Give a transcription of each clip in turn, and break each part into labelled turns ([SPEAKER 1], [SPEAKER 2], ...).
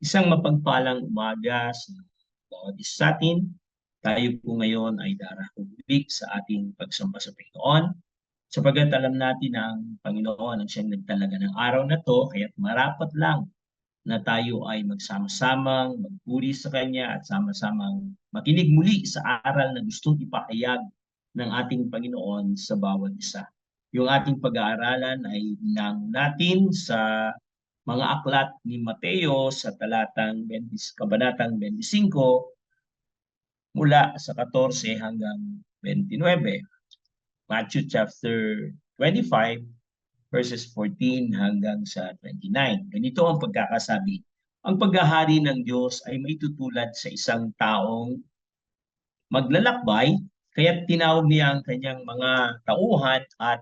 [SPEAKER 1] Isang mapagpalang umaga sa bawat isa sa atin. Tayo po ngayon ay darahuli sa ating pagsamba sa Panginoon sapagkat alam natin na ang Panginoon ang siyang nagtalaga ng araw na to, kaya't marapat lang na tayo ay magsama-samang magpuri sa Kanya at sama-samang makinig muli sa aral na gustong ipahayag ng ating Panginoon sa bawat isa. Yung ating pag-aaralan ay nang natin sa mga aklat ni Mateo sa kabanatang 25 mula sa 14 hanggang 29. Matthew chapter 25 verses 14 hanggang sa 29. Ganito ang pagkakasabi. Ang paghahari ng Diyos ay maitutulad sa isang taong maglalakbay, kaya't tinawag niya ang kanyang mga tauhan at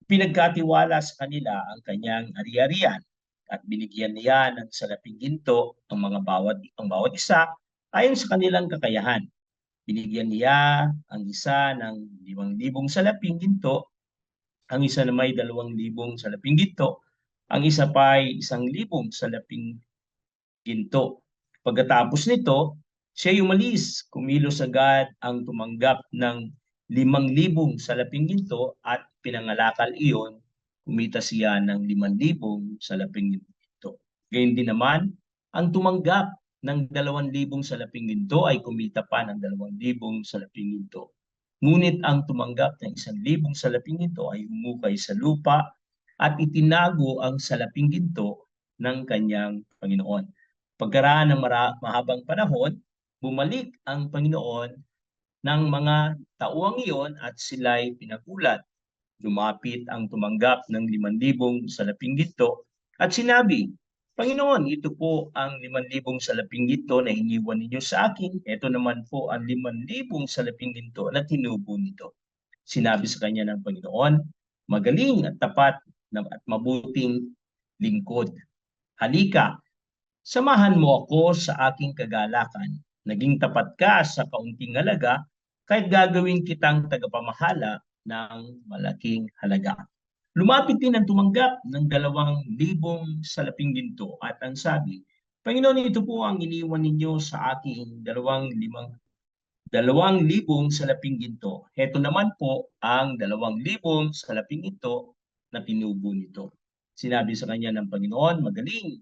[SPEAKER 1] pinagkatiwala sa kanila ang kanyang ari-arian at binigyan niya ng salaping ginto ang bawat isa ayon sa kanilang kakayahan. Binigyan niya ang isa ng 5,000 salaping ginto, ang isa na may 2,000 salaping ginto, ang isa pa ay 1,000 salaping ginto. Pagkatapos nito, siya umalis, kumilos agad ang tumanggap ng 5,000 salaping ginto at pinangalakal iyon, kumita siya ng 5,000 salaping ginto. Gayun din naman, ang tumanggap ng 2,000 salaping ginto ay kumita pa ng 2,000 salaping ginto. Ngunit ang tumanggap ng 1,000 salaping ginto ay umukay sa lupa at itinago ang salaping ginto ng kanyang Panginoon. Pagkaraan ng mahabang panahon, bumalik ang Panginoon ng mga tauang iyon at sila'y pinagulat. Lumapit ang tumanggap ng 5,000 salaping ginto at sinabi, Panginoon, ito po ang 5,000 salaping ginto na iniwan ninyo sa akin. Ito naman po ang 5,000 salaping ginto na tinubo nito. Sinabi sa kanya ng Panginoon, magaling at tapat at mabuting lingkod. Halika, samahan mo ako sa aking kagalakan. Naging tapat ka sa kaunting halaga, kahit gagawin kitang tagapamahala ng malaking halaga. Lumapit din ang tumanggap ng 2,000 salaping ginto at ang sabi, Panginoon, ito po ang iniwan ninyo sa aking 2,000 salaping ginto. Heto naman po ang 2,000 salaping ginto na tinubo nito. Sinabi sa kanya ng Panginoon, magaling,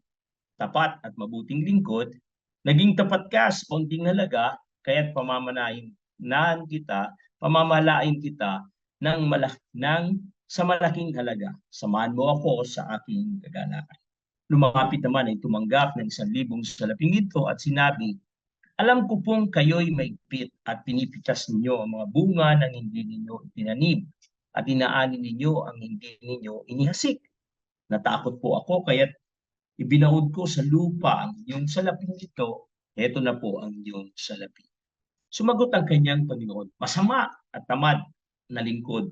[SPEAKER 1] tapat at mabuting lingkod, naging tapat ka sa konting halaga, kaya't pamamalain kita sa malaking halaga. Samahan mo ako sa aking kagalakan. Lumapit naman ay tumanggap ng 1,000 salaping ginto at sinabi, alam ko pong kayo'y maigpit at pinipitas ninyo ang mga bunga ng hindi ninyo itinanim at inaani ninyo ang hindi ninyo inihasik. Natakot po ako kaya't ibinaod ko sa lupa ang inyong salaping ito, heto na po ang inyong salapi. Sumagot ang kanyang Panginoon, masama at tamad na lingkod.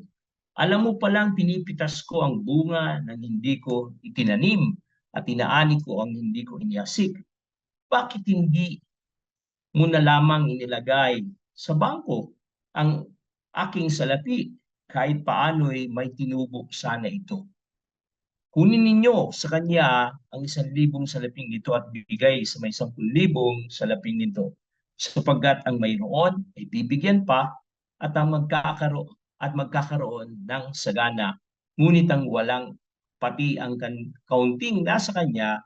[SPEAKER 1] Alam mo palang pinipitas ko ang bunga ng hindi ko itinanim at inaani ko ang hindi ko inihasik. Bakit hindi mo na lamang inilagay sa bangko ang aking salapi? Kahit paano'y may tinubo sana ito. Kunin ninyo sa kanya ang 1,000 salaping ito at bibigay sa may 10,000 salaping ito. Sapagkat ang mayroon ay bibigyan pa at magkakaroon ng sagana. Ngunit ang walang pati ang kaunting nasa kanya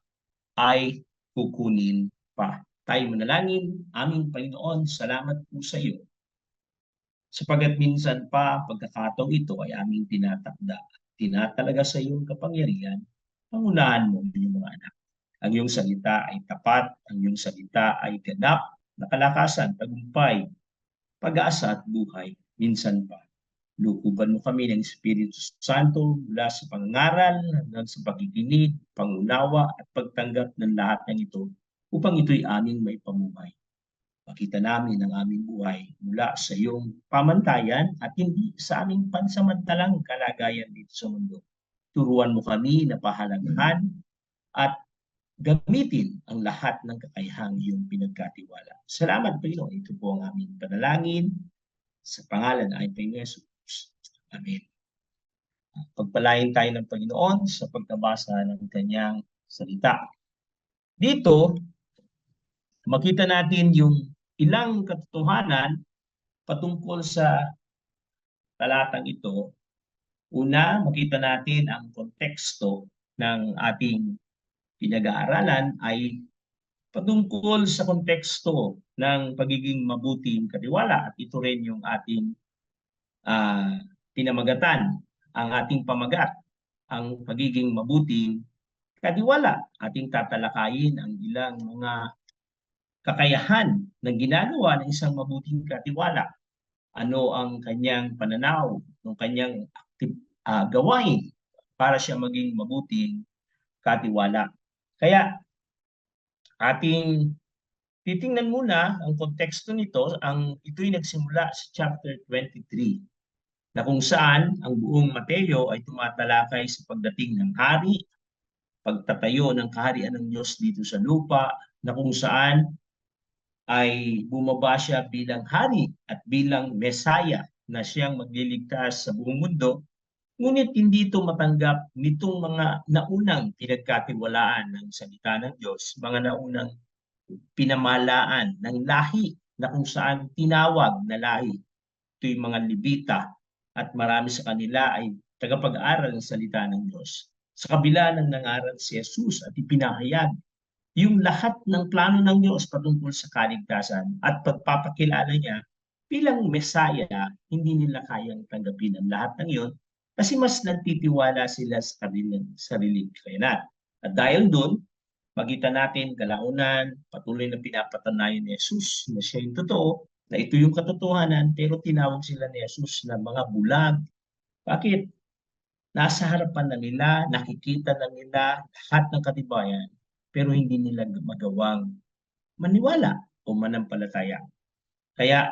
[SPEAKER 1] ay kukunin pa. Tayo manalangin, aming Panginoon, salamat po sa iyo. Sapagat minsan pa pagkakataong ito ay aming tinatakda, tinatalaga sa iyong kapangyarihan, pangunahan mo ang iyong mga anak. Ang iyong salita ay tapat, ang iyong salita ay ganap, nakalakasan, tagumpay, pag-asa at buhay. Minsan pa, lukuban mo kami ng Espiritu Santo mula sa pangangaral hanggang sa pakikinig, pangunawa at pagtanggap ng lahat ng ito upang ito'y aming may pamuhay. Makita namin ang aming buhay mula sa iyong pamantayan at hindi sa aming pansamantalang kalagayan dito sa mundo. Turuan mo kami na pahalagahan at gamitin ang lahat ng kakayahang iyong pinagkatiwala. Salamat, Panginoon. Ito po ang aming panalangin sa pangalan ay Panginoon Jesus. Amen. Pagpalain tayo ng Panginoon sa pagkabasa ng kanyang salita. Dito, makita natin yung ilang katotohanan patungkol sa talatang ito. Una, makita natin ang konteksto ng ating pinag-aaralan ay patungkol sa konteksto ng pagiging mabuting katiwala, at ito rin yung ating pinamagatan, ang ating pamagat, ang pagiging mabuting katiwala. Ating tatalakayin ang ilang mga kakayahan na ginagawa ng isang mabuting katiwala. Ano ang kanyang pananaw, ng kanyang gawain para siya maging mabuting katiwala. Kaya ating titingnan muna ang konteksto nito. Ito'y nagsimula sa chapter 23, na kung saan ang buong Mateo ay tumatalakay sa pagdating ng hari, pagtatayo ng kaharian ng Diyos dito sa lupa, na kung saan ay bumaba siya bilang hari at bilang Mesaya na siyang magliligtas sa buong mundo. Ngunit hindi ito matanggap nitong mga naunang pinagkatiwalaan ng salita ng Diyos, mga naunang pinamalaan ng lahi na kung saan tinawag na lahi. Ito yung mga Levita, at marami sa kanila ay tagapag-aral ng salita ng Diyos. Sa kabila ng nangaral si Jesus at ipinahayag yung lahat ng plano ng Diyos patungkol sa kaligtasan at pagpapakilala niya bilang Mesaya, hindi nila kayang tanggapin ang lahat ng iyon kasi mas nagtitiwala sila sa sariling kakayanan. At dahil doon, makita natin kalaunan, patuloy na pinapatanayan ni Jesus na siya yung totoo, na ito yung katotohanan, pero tinawag sila ni Jesus na mga bulag. Bakit? Nasa harapan na nila, nakikita na nila lahat ng katibayan, pero hindi nila magawang maniwala o manampalataya. Kaya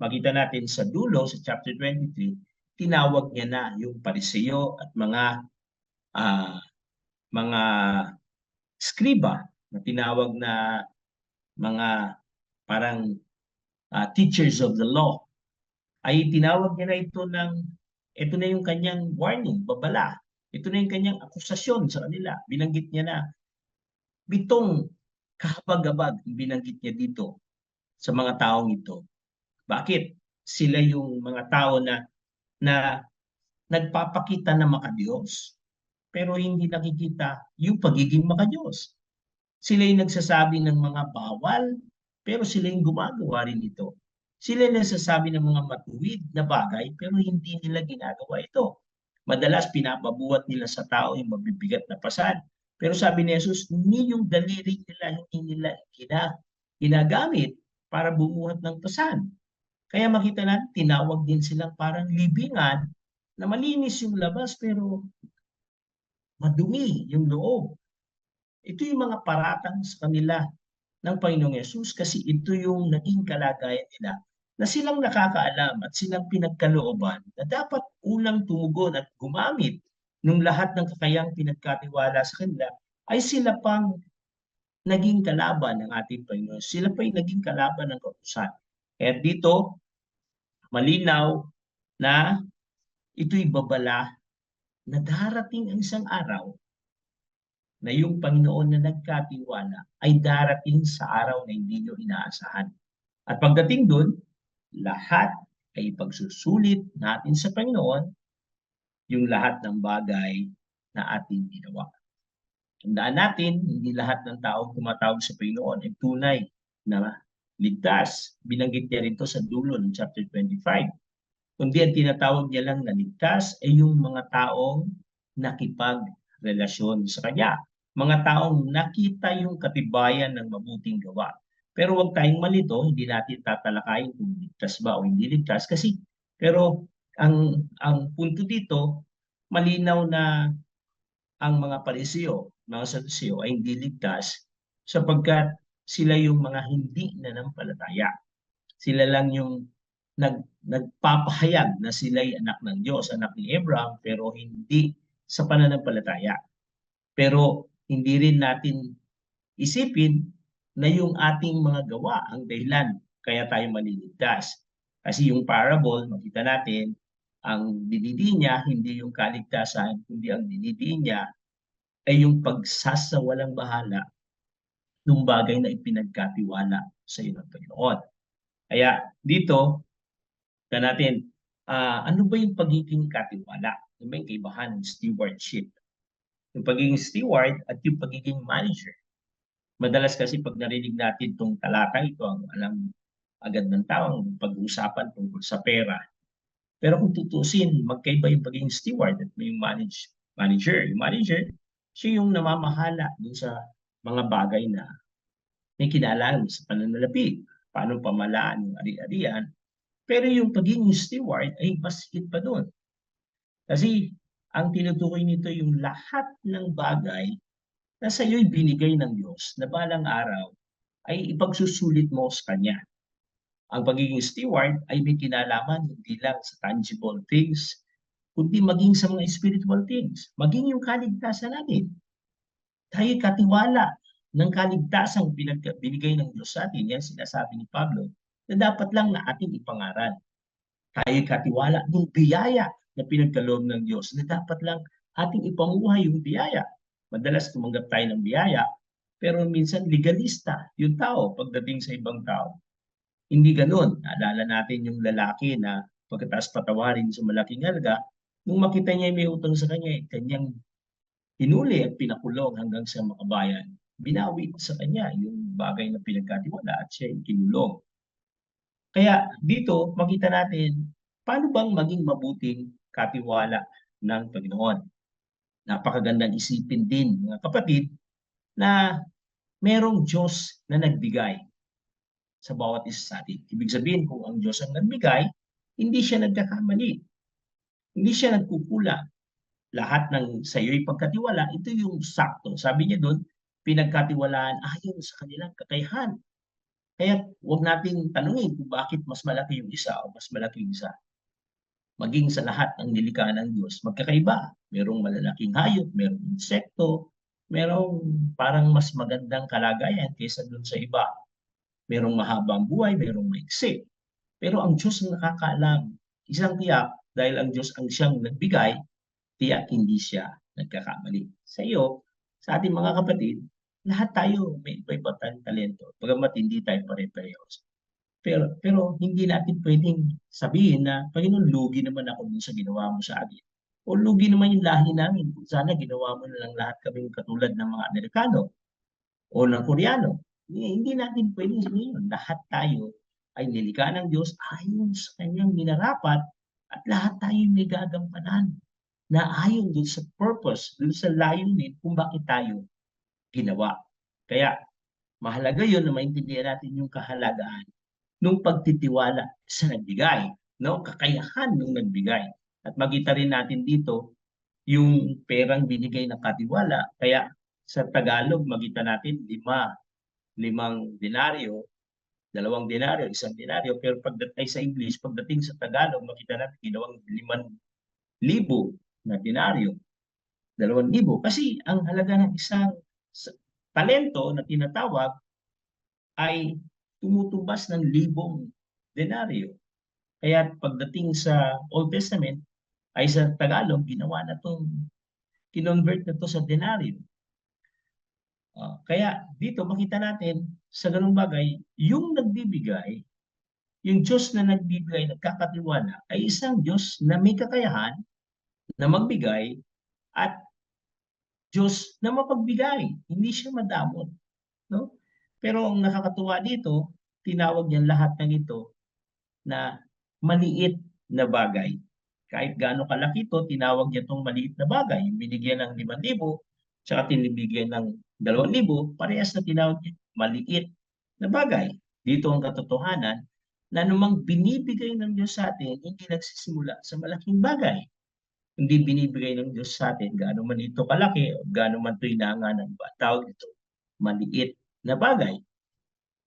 [SPEAKER 1] makita natin sa dulo, sa chapter 23, tinawag niya na yung Pariseo at mga skriba na tinawag na mga parang teachers of the law. Ay tinawag niya na ito na yung kanyang warning, babala. Ito na yung kanyang akusasyon sa kanila. Binanggit niya na 7 kahabag-habag binanggit niya dito sa mga taong ito. Bakit? Sila yung mga tao na nagpapakita na makadiyos, pero hindi nakikita yung pagiging makadiyos. Sila yung nagsasabi ng mga bawal, pero sila yung gumagawa rin ito. Sila yung nagsasabi ng mga matuwid na bagay, pero hindi nila ginagawa ito. Madalas pinapabuhat nila sa tao yung mabibigat na pasan. Pero sabi ni Jesus, hindi yung daliri nila, hindi nila ginagamit para bumuhat ng pasan. Kaya makita natin, tinawag din silang parang libingan na malinis yung labas pero madumi yung loob. Ito yung mga paratang sa kanila ng Panginoong Yesus kasi ito yung naging kalagayan nila na silang nakakaalam at silang pinagkalooban na dapat unang tumugon at gumamit ng lahat ng kakayang pinagkatiwala sa kanila, ay sila pang naging kalaban ng ating Panginoon. Sila pa yung naging kalaban ng kautusan. Kaya dito, malinaw na ito'y babala na darating ang isang araw na yung Panginoon na nagkatiwala ay darating sa araw na hindi nyo inaasahan. At pagdating doon, lahat ay pagsusulit natin sa Panginoon yung lahat ng bagay na ating ginawa. Tandaan natin, hindi lahat ng tao tumatawag sa Panginoon ay tunay na ligtas. Binanggit niya rin ito sa dulo ng chapter 25. Kundi ang tinatawag niya lang na ligtas ay yung mga taong nakipagrelasyon sa Kanya. Mga taong nakita yung katibayan ng mabuting gawa. Pero huwag tayong malito, hindi natin tatalakayin kung ligtas ba o hindi ligtas. Pero ang punto dito, malinaw na ang mga Pariseo, mga Saduceo ay hindi ligtas sapagkat sila yung mga hindi nanampalataya. Sila lang yung nagpapahayag na sila'y anak ng Diyos, anak ni Abraham, pero hindi sa pananampalataya. Pero hindi rin natin isipin na yung ating mga gawa ang dahilan kaya tayo maliligtas. Kasi yung parable, makita natin, ang dinidi niya, hindi yung kaligtasan, kundi ang dinidi niya ay yung pagsasawalang bahala ng bagay na ipinagkatiwala sa iyo ng Panginoon. Kaya dito, natin, ano ba yung pagiging katiwala? Ano ba yung kaibahan ng stewardship? Yung pagiging steward at yung pagiging manager. Madalas kasi pag narinig natin itong talata ito, ang alam agad ng tao, pag-uusapan tungkol sa pera. Pero kung tutusin, magkaiba yung pagiging steward at yung manager. Yung manager, siya yung namamahala dun sa mga bagay na may kinalaman sa pananalapi, paano pamalaan ng ari-arian. Pero yung pagiging steward ay mas higit pa doon. Kasi ang tinutukoy nito yung lahat ng bagay na sa iyo'y binigay ng Diyos na balang araw ay ipagsusulit mo sa Kanya. Ang pagiging steward ay may kinalaman hindi lang sa tangible things, kundi maging sa mga spiritual things. Maging yung kaligtasan natin. Tayo katiwala ng kaligtasang binigay ng Diyos sa atin. Yan sinasabi ni Pablo na dapat lang na ating ipangaral. Tayo katiwala ng biyaya na pinagkaloob ng Diyos na dapat lang ating ipamuhay yung biyaya. Madalas tumanggap tayo ng biyaya, pero minsan legalista yung tao pagdating sa ibang tao. Hindi ganoon. Naalala natin yung lalaki na pagkatapos patawarin sa malaking halaga, nung makita niya may utang sa kanya, kanyang hinuli at pinakulong hanggang sa makabayan. Binawi sa kanya yung bagay na pinagkatiwala at siya yung kinulong. Kaya dito, makita natin, paano bang maging mabuting katiwala ng Panginoon? Napakagandang isipin din, mga kapatid, na merong Diyos na nagbigay sa bawat isa sa atin. Ibig sabihin, kung ang Diyos ang nagbigay, hindi siya nagkakamali. Hindi siya nagkukulang. Lahat ng sa iyo'y pagkatiwala, ito yung sakto. Sabi niya doon, pinagkatiwalaan ayon sa kanilang kakayahan. Kaya huwag nating tanungin kung bakit mas malaki yung isa o mas malaki yung isa. Maging sa lahat ng nilikha ng Diyos, magkakaiba. Merong malalaking hayop, merong insekto, merong parang mas magandang kalagayan kaysa dun sa iba. Merong mahabang buhay, merong maiksi. Pero ang Diyos ang nakakaalam. Isang tiyak, dahil ang Diyos ang siyang nagbigay, tiyak hindi siya nagkakamali. Sa iyo, sa ating mga kapatid, lahat tayo may iba-iba tayong talento. Bagamat hindi tayo pare-parehos. Pero hindi natin pwedeng sabihin na, Panginoon, lugi naman ako dun sa ginawa mo sa akin. O lugi naman yung lahi namin. Sana ginawa mo na lang lahat kaming katulad ng mga Amerikano o ng Koreano. Hindi natin pwedeng sabihin yun. Lahat tayo ay nilikha ng Diyos ayon sa kanyang minarapat at lahat tayo may gagampanan na ayon dun sa purpose, dun sa layunin kung bakit tayo ginawa. Kaya mahalaga yun na maintindihan natin yung kahalagaan nung pagtitiwala sa nagbigay, no? Kakayahan nung nagbigay. At makita rin natin dito yung perang binigay na katiwala. Kaya sa Tagalog, makita natin limang denaryo, 2 denaryo, 1 denaryo. Pero pagdating sa English, pagdating sa Tagalog, makita natin ginawang 5,000 na denaryo. 2,000. Kasi ang halaga ng isang talento na tinatawag ay tumutubas ng 1,000 denaryo. Kaya pagdating sa Old Testament, ay sa Tagalog, ginawa na itong, kinonvert na ito sa denaryo. Kaya dito makita natin sa ganung bagay, yung nagbibigay, yung Diyos na nagbibigay, nagkakatiwala, ay isang Diyos na may kakayahan na magbigay at Diyos na mapagbigay. Hindi siya madamot. No? Pero ang nakakatuwa dito, tinawag niya lahat ng ito na maliit na bagay. Kahit gaano kalaki ito, tinawag niya itong maliit na bagay. Binigyan ng 5,000, tsaka tinibigyan ng 2,000, parehas na tinawag niya maliit na bagay. Dito ang katotohanan na anumang binibigay ng Diyos sa atin, hindi nagsisimula sa malaking bagay. Hindi binibigay ng Diyos sa atin, gaano man ito kalaki, o gaano man ito inanganan ba, tawag ito, maliit na bagay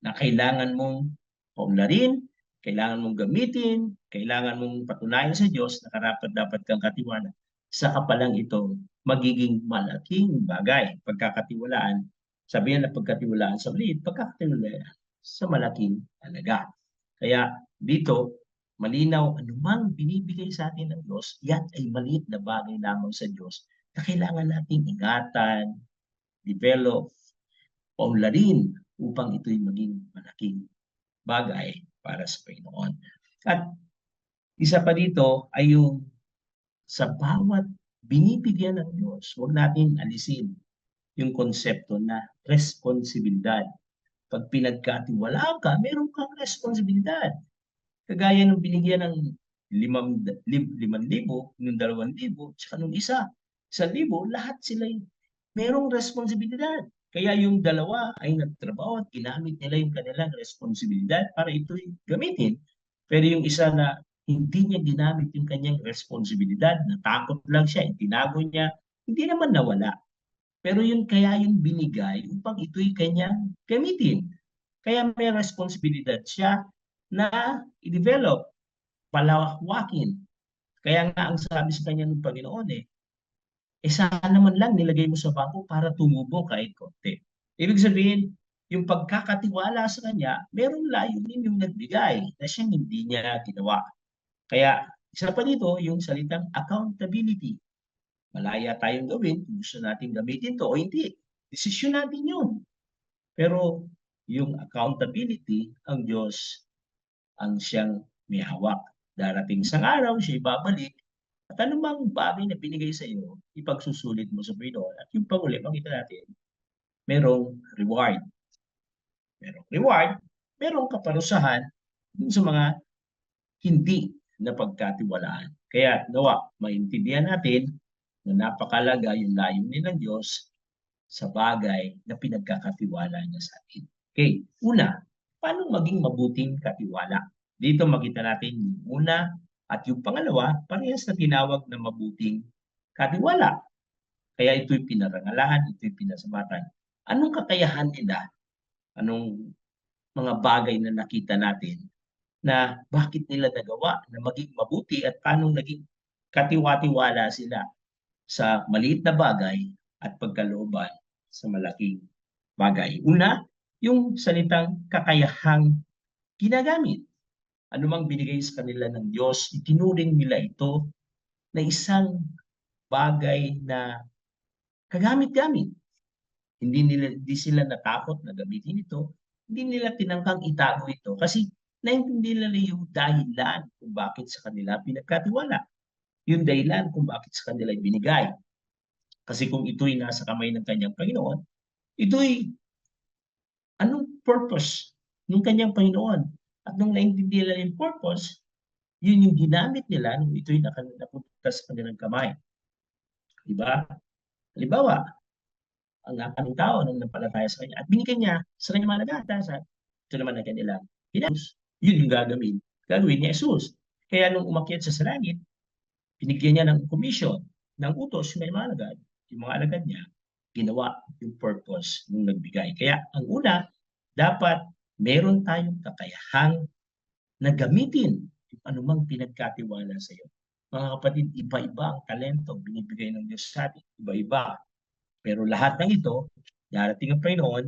[SPEAKER 1] na kailangan mong paunlarin, kailangan mong gamitin, kailangan mong patunayan sa Diyos na karapat-dapat kang katiwala. Saka pa lang ito magiging malaking bagay. Pagkakatiwalaan, sabihin na pagkatiwalaan sa maliit, pagkakatiwalaan sa malaking halaga. Kaya dito, malinaw, anumang binibigay sa atin ng Diyos, yan ay maliit na bagay lamang sa Diyos na kailangan nating ingatan, develop, paunlarin upang ito'y maging malaking bagay para sa Panginoon. At isa pa dito ay yung sa bawat binibigyan ng Diyos, huwag natin alisin yung konsepto na responsibilidad. Pag pinagkatiwalaan ka, meron kang responsibilidad. Kagaya nung binigyan ng 5,000, nung 2,000, tsaka nung isa, 1,000, lahat sila merong responsibilidad. Kaya yung dalawa ay nagtrabaho at ginamit nila yung kanilang responsibilidad para ito'y gamitin. Pero yung isa na hindi niya ginamit yung kanyang responsibilidad, natakot lang siya, itinago niya, hindi naman nawala. Pero yun kaya yung binigay upang ito'y kanyang gamitin. Kaya may responsibilidad siya na i-develop, palawakin. Kaya nga ang sabi sa kanya ng Panginoon sana man lang nilagay mo sa bangko para tumubo kahit konti. Ibig sabihin, yung pagkakatiwala sa kanya, merong layunin yung nagbigay na siyang hindi niya ginawa. Kaya isa pa dito, yung salitang accountability. Malaya tayong gawin kung gusto natin gamitin to o hindi. Desisyon natin yun. Pero yung accountability, ang Diyos ang siyang may hawak. Darating sa araw, siya ibabalik. At anumang bagay na binigay sa iyo, ipagsusulit mo sa Panginoon. At yung panguli, makita natin, merong reward. Merong reward, merong kaparusahan dun sa mga hindi na pagkatiwalaan. Kaya nawa, maintindihan natin na napakalaga yung layunin ng Diyos sa bagay na pinagkakatiwala niya sa atin. Okay, una, paano maging mabuting katiwala? Dito makita natin yung una at yung pangalawa, parehas na tinawag na mabuting katiwala. Kaya ito'y pinarangalan, ito'y pinasambatan. Anong kakayahan nila? Anong mga bagay na nakita natin na bakit nila nagawa na maging mabuti at paano naging katiwa-tiwala sila sa maliit na bagay at pagkalooban sa malaking bagay. Una, yung salitang kakayahang ginagamit. Anumang binigay sa kanila ng Diyos, itinuring nila ito na isang bagay na kagamit-gamit. Hindi sila natakot na gamitin ito. Hindi nila tinangkang itago ito kasi naintindihan nila yung dahilan kung bakit sa kanila pinagkatiwala. Yung dahilan kung bakit sa kanila binigay. Kasi kung ito'y nasa kamay ng kanyang Panginoon, ito'y anong purpose ng kanyang Panginoon? At nung naintindihan nila yung purpose, yun yung ginamit nila nung ito'y napunta sa kanilang kamay. Diba? Halimbawa, ang aking tao nang nampalataya sa kanya at binigay niya sa kanyang mga nag-aatasan, ito naman ang kanilang ginamit. Yun yung gagawin ni Jesus. Kaya nung umakyat sa langit, binigyan niya ng commission, ng utos yung mga alagad, yung mga alagad niya, ginawa yung purpose nung nagbigay. Kaya ang una, dapat meron tayong kakayahang na gamitin yung anumang pinagkatiwala sa iyo. Mga kapatid, iba-iba ang talento binibigay ng Diyos sa atin. Iba-iba. Pero lahat ng ito, darating ang Panginoon,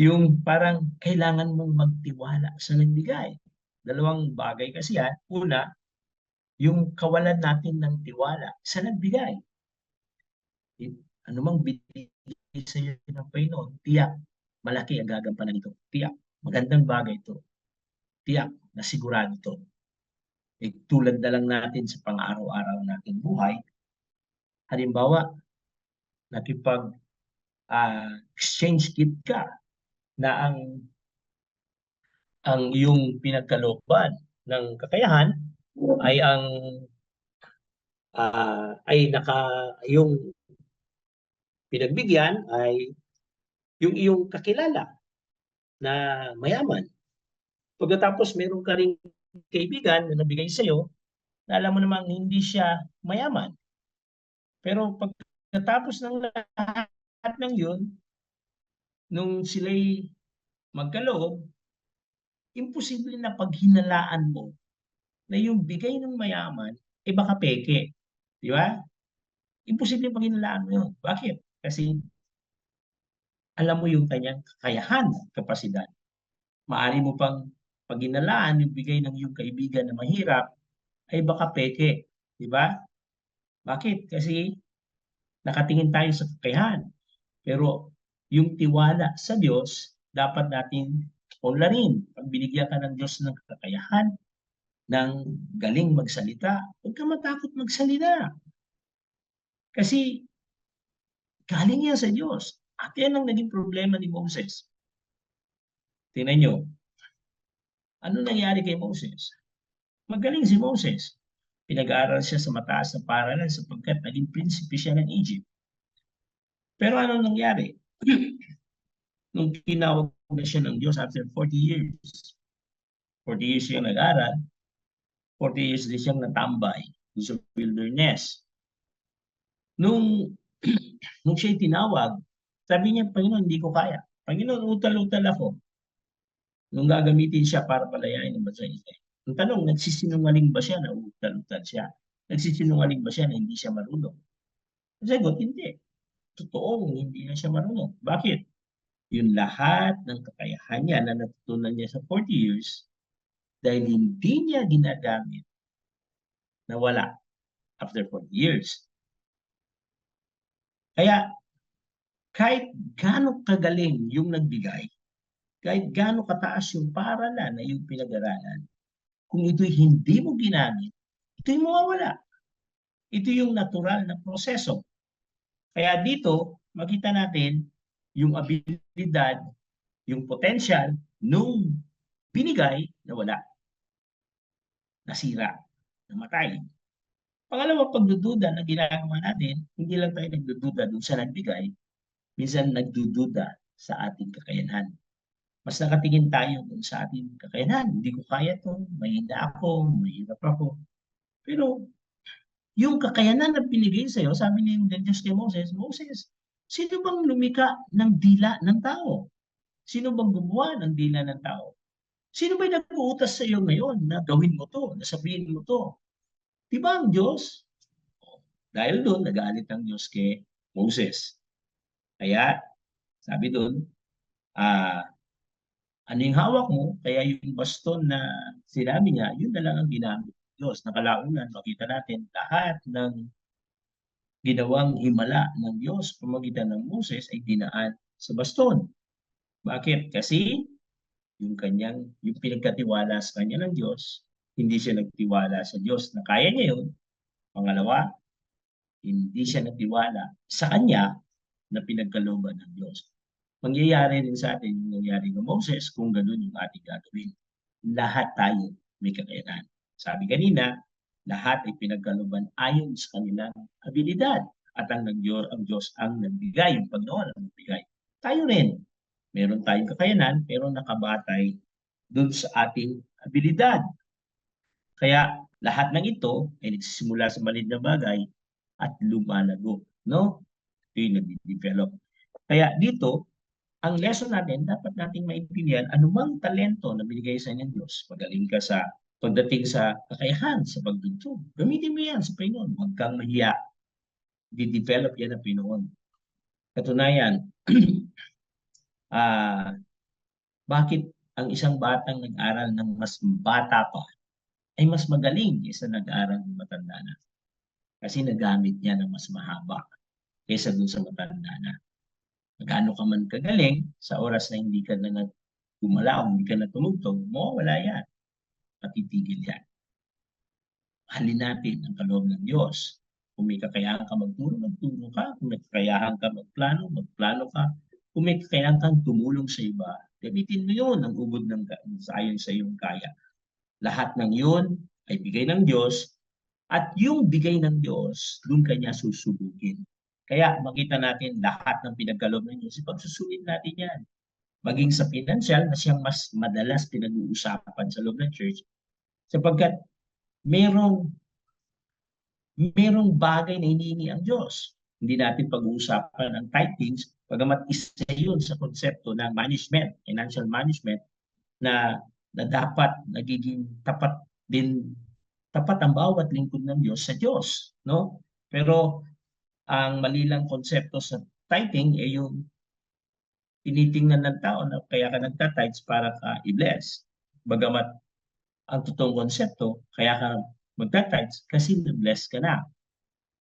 [SPEAKER 1] yung parang kailangan mong magtiwala sa nagbigay. Dalawang bagay kasi yan. Una, yung kawalan natin ng tiwala sa nagbigay. Anumang binigay sa iyo ng Panginoon, tiyak, malaki ang gagampanan nito. Tiyak, magandang bagay ito. Tiyak, na sigurado ito. Tulad na lang natin sa pang-araw-araw nating buhay. Halimbawa, nakipag-exchange gift ka na ang iyong pinagkalooban ng kakayahan ay yung pinagbigyan ay yung iyong kakilala na mayaman. Pagkatapos meron ka ring kaibigan na nabigay sa iyo na alam mo namang hindi siya mayaman. Pero pagkatapos ng lahat ng yun, nung sila'y magkaloob, imposible na paghinalaan mo na yung bigay ng mayaman baka peke. Di ba? Imposible paghinalaan mo yun. Bakit? Kasi alam mo yung kanyang kakayahan, kapasidad. Maari mo pang paghinalaan yung bigay ng iyong kaibigan na mahirap baka peke. Di ba? Bakit? Kasi nakatingin tayo sa kakayahan. Pero yung tiwala sa Diyos, dapat natin unlarin. Pag binigyan ka ng Diyos ng kakayahan, ng galing magsalita, huwag ka matakot magsalita. Kasi galing yan sa Diyos. At yan ang naging problema ni Moses. Tingnan nyo, ano nangyari kay Moses? Magaling si Moses. Pinag-aaral siya sa mataas na paaralan sapagkat naging prinsipe siya ng Egypt. Pero ano nangyari? Nung tinawag na siya ng Diyos after 40 years, 40 years siyang nag-aral, 40 years din siyang natambay sa wilderness. Nung, nung siya'y tinawag, sabi niya, Panginoon, hindi ko kaya. Panginoon, utal-utal ako. Nung gagamitin siya para palayain ng bansa Israel. Ang tanong, nagsisinungaling ba siya na utal-utal siya? Nagsisinungaling ba siya na hindi siya marunong? Sagot, hindi. Totoong hindi na siya marunong. Bakit? Yung lahat ng kakayahan niya na natutunan niya sa 40 years, dahil hindi niya ginagamit, nawala after 40 years. Kaya kahit gaano kagaling yung nagbigay, kahit gaano kataas yung paaralan na yung pinag-aralan, kung ito'y hindi mo ginamit, ito'y mawawala. Ito yung natural na proseso. Kaya dito, makita natin yung abilidad, yung potential nung binigay na wala. Nasira, namatay. Pangalawa, pagdududa na ginagawa natin, hindi lang tayo nagdududa dun sa nagbigay, minsan nagdududa sa ating kakayanan. Mas nakatingin tayo dun sa ating kakayanan. Hindi ko kaya to, mahina ako, mahirap ako. Pero yung kakayanan na binigay sa'yo, sabi ni Diyos kay Moses, Moses, sino bang lumika ng dila ng tao? Sino bang gumawa ng dila ng tao? Sino ba'y nag-uutas sa iyo ngayon na gawin mo to, na sabihin mo to? Di ba ang Diyos? Dahil doon, nagalit ang Diyos kay Moses. Kaya, sabi doon, ano yung hawak mo? Kaya yung baston na sinabi niya, yun na lang ang ginamit ng Diyos. Nakalaunan, makita natin lahat ng ginawang himala ng Diyos pamagitan ng Moses ay dinaan sa baston. Bakit? Kasi yung pinagkatiwala sa kanya ng Diyos, hindi siya nagtiwala sa Diyos na kaya niya yun. Pangalawa, hindi siya nagtiwala sa kanya na pinagkalooban ng Diyos. Mangyayari rin sa atin yung nangyari ng Moses kung ganun yung ating gagawin. Lahat tayo may kakayanan. Sabi kanina, lahat ay pinagkalooban ayon sa kanilang abilidad. At ang Diyos ang nagbigay, yung Panginoon ang nagbigay. Tayo rin, meron tayong kakayanan pero nakabatay dun sa ating abilidad. Kaya lahat ng ito ay nagsisimula sa maliit na bagay at lumalago. No? Ito yung nag-develop. Kaya dito, ang lesson natin, dapat nating maintindihan anumang talento na binigay sa ng Diyos. Pagaling ka sa pagdating sa kakayahan, sa pagtugtog. Gamitin mo yan sa Panginoon. Huwag kang mahiya. Di-develop yan ng Panginoon. Katunayan, bakit ang isang batang nag-aral ng mas bata pa ay mas magaling kaysa nag-aral ng matanda na? Kasi nagamit niya ng mas mahaba kaysa dun sa matanda na. Gaano ka man kagaling, sa oras na hindi ka na gumalaw, hindi ka na tumugtog, mawawala yan. Patitigil yan. Mahalin natin ang kaloob ng Diyos. Kung may kakayahan ka magturo, magturo ka. Kung may kakayahan ka magplano, magplano ka. Kung may kakayahan kang tumulong sa iba, gamitin mo yun ang ubod ng ayon sa iyong kaya. Lahat ng yun ay bigay ng Diyos at yung bigay ng Diyos, doon kanya susubukin. Kaya makita natin lahat ng pinagkaloob ng Diyos, ipagsusulit natin yan. Maging sa financial na siyang mas madalas pinag-uusapan sa loob ng church sapagkat merong bagay na hinihingi ang Diyos. Hindi natin pag-uusapan ang tithings, pagamat isa yun sa konsepto ng management, financial management, na dapat nagiging tapat ang bawat lingkod ng Diyos sa Diyos. No? Pero ang malilang konsepto sa tithing ay yung tinitingnan ng tao na kaya ka nagtatides para ka i-bless. Bagamat ang totoong konsepto, kaya ka magtatides kasi na-bless ka na.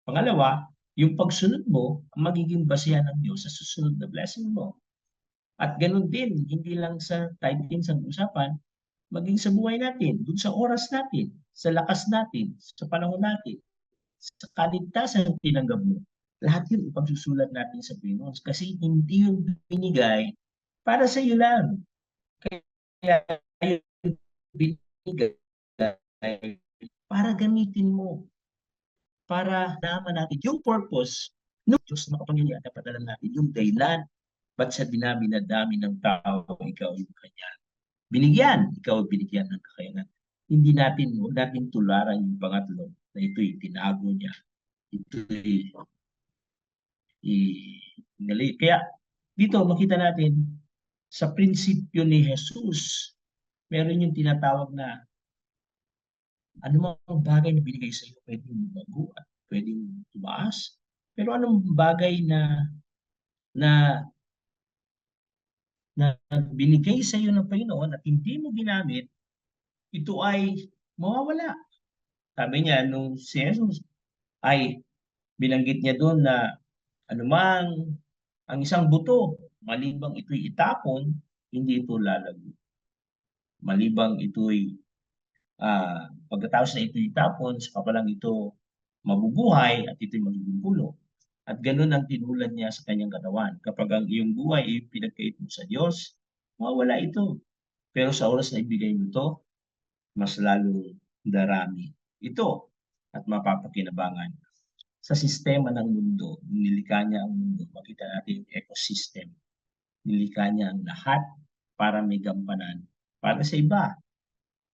[SPEAKER 1] Pangalawa, Yung pagsunod mo, ang magiging basehan ng Diyos sa susunod na blessing mo. At ganun din, hindi lang sa tithing sa usapan, maging sa buhay natin, dun sa oras natin, sa lakas natin, sa panahon natin, sa kaligtasan tinanggap mo. Lahat yun ipagsusulat natin sa Panginoon kasi hindi yung binigay para sa iyo lang. Kaya yung binigay para gamitin mo, para naman natin yung purpose ng Diyos na kapangyarihan na padala natin, yung dahilan ba't sa dinami-dami ng tao, ikaw yung kanya binigyan, ikaw binigyan ng kakayanan. Hindi natin, huwag natin tularan yung pangatlo na ito'y tinago niya. Ito'y kaya dito makita natin sa prinsipyo ni Jesus, meron yung tinatawag na anumang bagay na binigay sa iyo pwedeng bago at pwedeng tumaas. Pero anong bagay na na binigay sa iyo ng Panginoon at hindi mo ginamit, ito ay mawawala. Sabi niya, nung si Jesus ay binanggit niya doon na anumang ang isang buto, malibang ito'y itapon, hindi ito lalago. Malibang ito'y pagkatapos na ito'y itapon, saka pa lang ito mabubuhay at ito'y magiging puno. At ganun ang tinulad niya sa kanyang katawan. Kapag ang iyong buhay ay pinagkait mo sa Diyos, mawawala ito. Pero sa oras na ibigay mo ito, mas lalo darami ito at mapapakinabangan. Sa sistema ng mundo, nilikha niya ang mundo, makita natin yung ecosystem. Nilikha niya ang lahat para may gampanan. Para sa iba,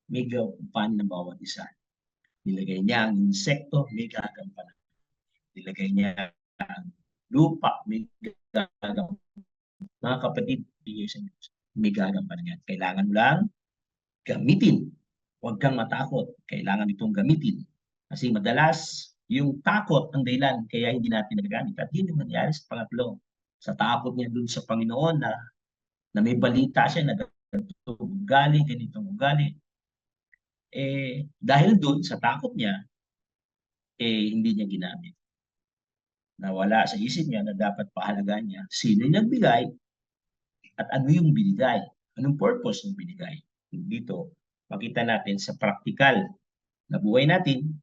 [SPEAKER 1] may gampanan ng bawat isa. Nilagay niya ang insekto, may gagampanan. Nilagay niya ang lupa, may gagampanan. Mga kapatid, may gagampanan yan. Kailangan mo lang gamitin. Huwag kang matakot. Kailangan itong gamitin. Kasi madalas, yung takot ang dahilan kaya hindi natin nagagamit. At yun yung nangyari sa pangatlo. Sa takot niya dun sa Panginoon na may balita siya na ganitong ugali, ganitong ugali. Dahil dun sa takot niya, hindi niya ginamit. Nawala sa isip niya na dapat pahalagaan niya sino yung nagbigay at ano yung binigay. Anong purpose ng binigay. Dito, makita natin sa practical na buhay natin,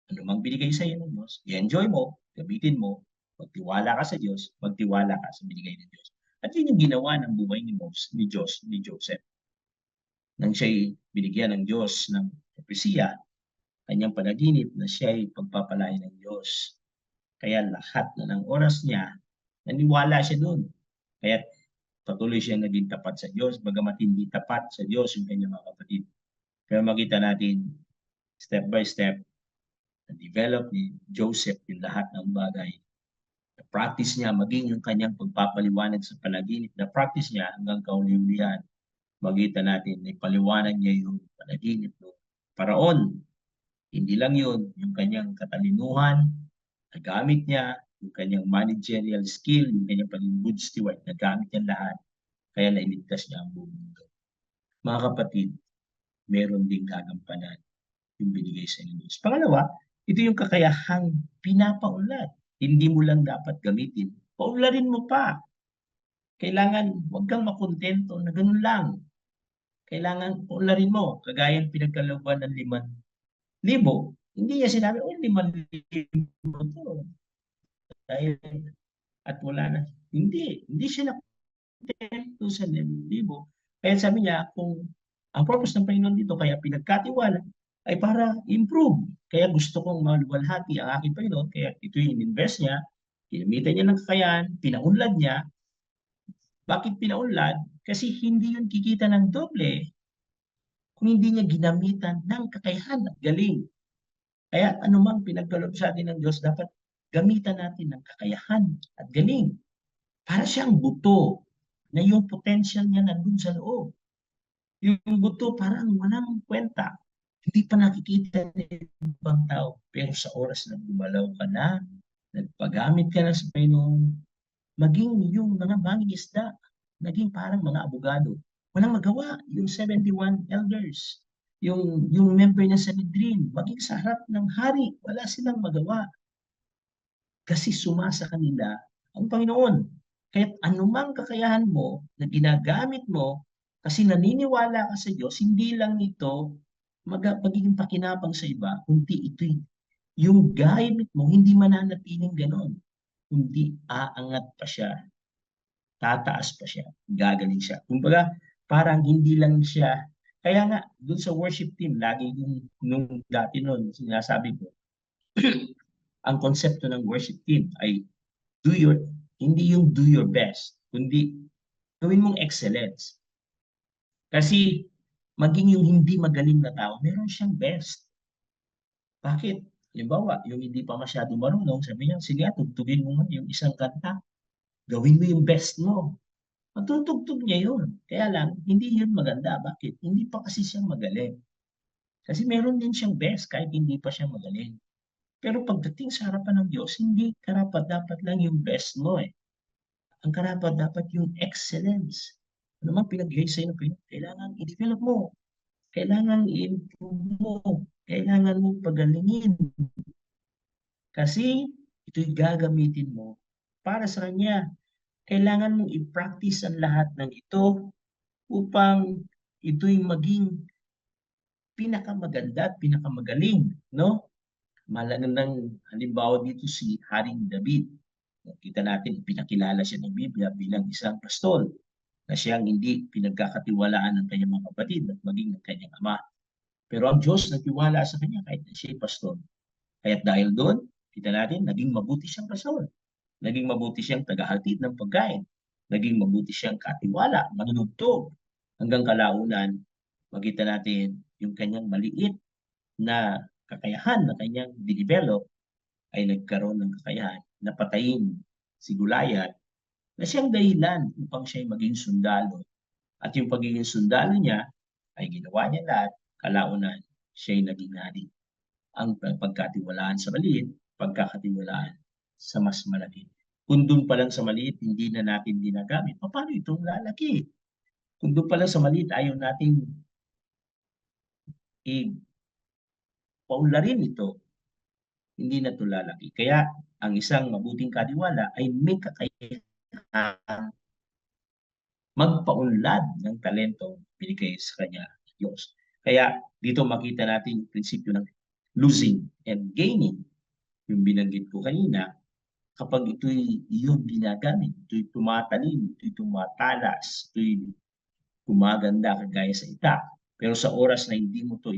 [SPEAKER 1] ano mang binigay sa iyo ng Diyos, i-enjoy mo, gamitin mo, magtiwala ka sa Diyos, magtiwala ka sa binigay ng Diyos. At yun yung ginawa ng buhay ni Joseph. Nang siya'y binigyan ng Diyos ng propesiya, kanyang panaginip na siya'y pagpapalain ng Diyos. Kaya lahat na ng oras niya, naniwala siya doon. Kaya patuloy siya naging tapat sa Diyos, bagamat hindi tapat sa Diyos yung kanyang mga kapatid. Kaya makita natin, step by step, na-develop ni Joseph yung lahat ng bagay. Na-practice niya, maging yung kanyang pagpapaliwanag sa panaginip, na-practice niya hanggang kauli-ulihan. Makita natin, ipaliwanag niya yung panaginip ng Paraon. Hindi lang yun, yung kanyang katalinuhan, nagamit niya, yung kanyang managerial skill, yung kanyang pagiging good steward, nagamit niya lahat. Kaya nailigtas niya ang buong mundo. Mga kapatid, meron ding gagampanan yung binigay sa inyo. Pangalawa, ito yung kakayahang pinapaunlad. Hindi mo lang dapat gamitin. Paunlarin mo pa. Kailangan huwag kang makontento na ganun lang. Kailangan paunlarin mo. Kagaya ng pinagkalooban ng 5,000. Hindi niya sinabi, 5,000 to. Dahil, at wala na. Hindi siya nakontento sa 5,000. Kaya sabi niya, kung ang purpose ng Panginoon dito, kaya pinagkatiwala, ay para improve. Kaya gusto kong maluwalhati ang aking Panginoon, kaya ito yung invest niya, ginamitan niya ng kakayahan, pinaunlad niya. Bakit pinaunlad? Kasi hindi yun kikita ng doble kung hindi niya ginamitan ng kakayahan at galing. Kaya anumang pinagkaloob sa atin ng Diyos, dapat gamitan natin ng kakayahan at galing. Para siyang buto na yung potential niya nandun sa loob. Yung buto parang walang kwenta. Hindi pa nakikita ng ibang tao. Pero sa oras na gumalaw ka na, nagpagamit ka na sa Panginoon, maging yung mga mangingisda, naging parang mga abogado. Walang magawa. Yung 71 elders, yung member ng Sanhedrin, maging sa harap ng hari, wala silang magawa. Kasi sumasa kanila ang Panginoon. Kaya't anumang kakayahan mo na ginagamit mo kasi naniniwala ka sa Diyos, hindi lang ito magiging pakinabang sa iba, kundi ito'y yung gamit mo, hindi mananatiling ganon. Kundi aangat pa siya, tataas pa siya, gagaling siya. Kumbaga, parang hindi lang siya, kaya nga, dun sa worship team, lagi yung, nung dati nun, sinasabi ko, ang konsepto ng worship team ay do your, hindi yung do your best, kundi gawin mong excellence. Kasi maging yung hindi magaling na tao, meron siyang best. Bakit? Halimbawa, yung hindi pa masyado marunong, sabi niya, sige, tugtugin mo nga yung isang kanta. Gawin mo yung best mo. Matutugtog niya yun. Kaya lang, hindi yun maganda. Bakit? Hindi pa kasi siya magaling. Kasi meron din siyang best kahit hindi pa siya magaling. Pero pagdating sa harapan ng Diyos, hindi karapat-dapat lang yung best mo eh. Ang karapat-dapat yung excellence. Ano man pinag-lay sa'yo ng Panginoon, kailangan i-develop mo. Kailangan i-improve mo. Kailangan mo pagalingin. Kasi ito'y gagamitin mo para sa Kanya. Kailangan mong i-practice ang lahat ng ito upang ito'y maging pinakamaganda at pinakamagaling, no? Malagang halimbawa dito si Haring David. Kita natin, pinakilala siya ng Biblia bilang isang pastol na siyang hindi pinagkakatiwalaan ng kanyang mga kapatid at maging ng kanyang ama. Pero ang Diyos nagtiwala sa kanya kahit na siya ay pastol. Kaya dahil doon, kita natin, naging mabuti siyang pastol. Naging mabuti siyang tagahatid ng pagkain. Naging mabuti siyang katiwala, manunugtog. Hanggang kalaunan, makita natin yung kanyang maliit na kakayahan na kanyang dinevelop ay nagkaroon ng kakayahan na patayin si Goliath na siyang dahilan upang siya maging sundalo. At yung pagiging sundalo niya ay ginawa niya lahat, kalaunan siya ay naging hari. Ang pagkatiwalaan sa maliit, pagkakatiwalaan sa mas malaki. Kung doon pa lang sa maliit, hindi na natin ginagamit, paano itong lalaki? Kung doon pa lang sa maliit, ayaw nating paunlarin ito, hindi na ito lalaki. Kaya ang isang mabuting katiwala ay may kakayahan magpaunlad ng talento binigay sa kanya Diyos. Kaya dito makita natin yung prinsipyo ng losing and gaining. Yung binanggit ko kanina, kapag ito'y iyong ginagamit, ito'y tumatalim, ito'y tumatalas, ito'y gumaganda kagaya sa ita. Pero sa oras na hindi mo ito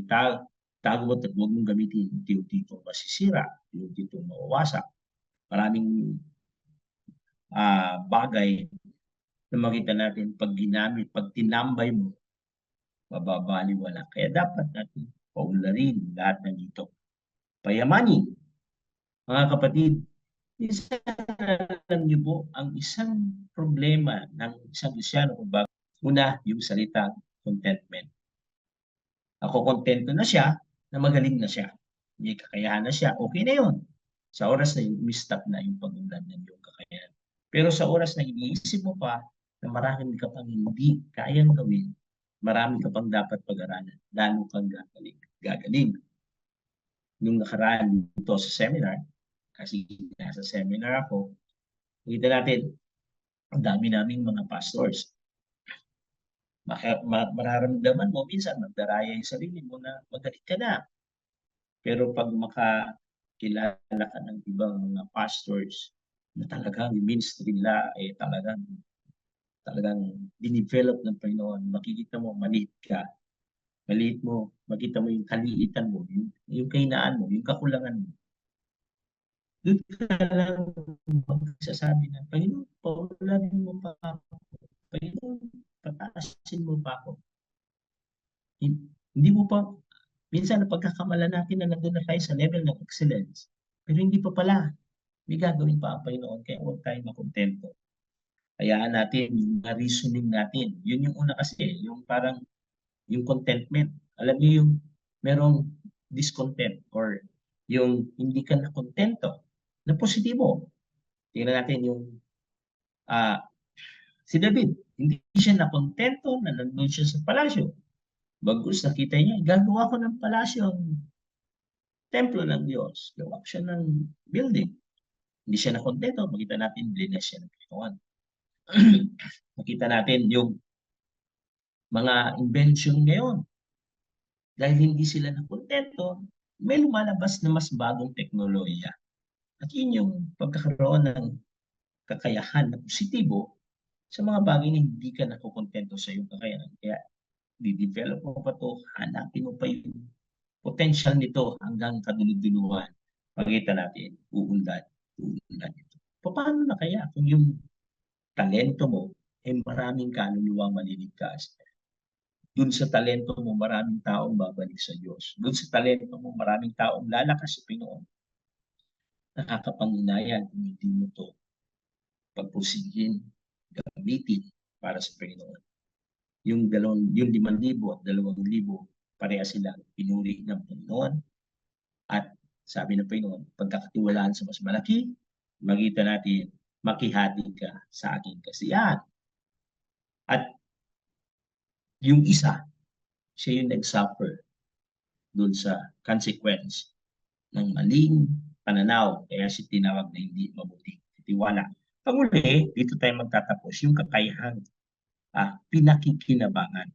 [SPEAKER 1] tago at huwag mong gamitin, unti-unti itong masisira, unti-unti itong mawawasak. Maraming bagay na makita natin pag ginamit, pag tinambay mo, mababaliwala. Kaya dapat natin paunlarin lahat ng ito. Payamanin, mga kapatid, isa lang niyo po, ang isang problema ng isang Kristyano, una, yung salita contentment. Ako kontento na siya, na magaling na siya. May kakayahan na siya, okay na yun. Sa oras na yun, mistap na yung pag-unlad ng iyong kakayahan. Pero sa oras na iniisip mo pa na marami ka pang hindi kayang gawin, marami ka pang dapat pag-aralan, lalo kang gagaling. Nung nakaraan dito sa seminar, kasi nasa seminar ako, nakita natin, ang dami naming mga pastors. Mararamdaman mo, minsan magdaraya yung sarili mo na magaling ka na. Pero pag makakilala ka ng ibang mga pastors na talagang yung ministry nila ay talagang dinevelop ng Panginoon, makikita mo maliit ka. Maliit mo, makita mo yung kaliitan mo, yung kahinaan mo, yung kakulangan mo. Doon ka lang magsasabi na, Panginoon, paulanin mo pa ako. Panginoon, pataasin mo pa ako. Hindi mo pa, minsan napagkakamala natin na nandun na tayo sa level ng excellence. Pero hindi pa pala. May gagawin pa ang Panginoon, kaya huwag tayong makontento. Hayaan natin yung reasoning natin. Yun yung una kasi, yung parang yung contentment. Alam niyo yung merong discontent or yung hindi ka na kontento na positibo. Tingnan natin yung si David. Hindi siya nakontento na nandun siya sa palasyo. Bagus nakita niya, gagawa ko ng palasyo ang templo ng Diyos. Gawa siya ng building. Hindi siya nakontento, makita natin blines siya ng Panginoon. Makita natin yung mga invention ngayon. Dahil hindi sila nakontento, may lumalabas na mas bagong teknolohiya. At yun yung pagkakaroon ng kakayahan na positibo sa mga bagay na hindi ka nakokontento sa iyong kakayahan. Kaya, di-develop mo pa to, hanapin mo pa yung potential nito hanggang kadulud-duluhan. Pakita natin, uunlad ito. Paano na kaya kung yung talento mo ay maraming kaluluwang maliligtas? Doon sa talento mo, maraming taong babalik sa Diyos. Doon sa talento mo, maraming taong lalakas sa Panginoon. Nakakapanginayan kung hindi mo to pagpusigin, gamitin para sa Panginoon. Yung 5,000 at 2,000, pareha silang pinuri ng Panginoon. At sabi ng Panginoon, pagkakatiwalaan sa mas malaki, makita natin, makihati ka sa aking kasiyahan. At yung isa, siya yung nag-suffer doon sa consequence ng maling pananaw, kaya siya tinawag na hindi mabuting tiwala. Panguli, dito tayo magtatapos, yung kakayahan, pinakikinabangan.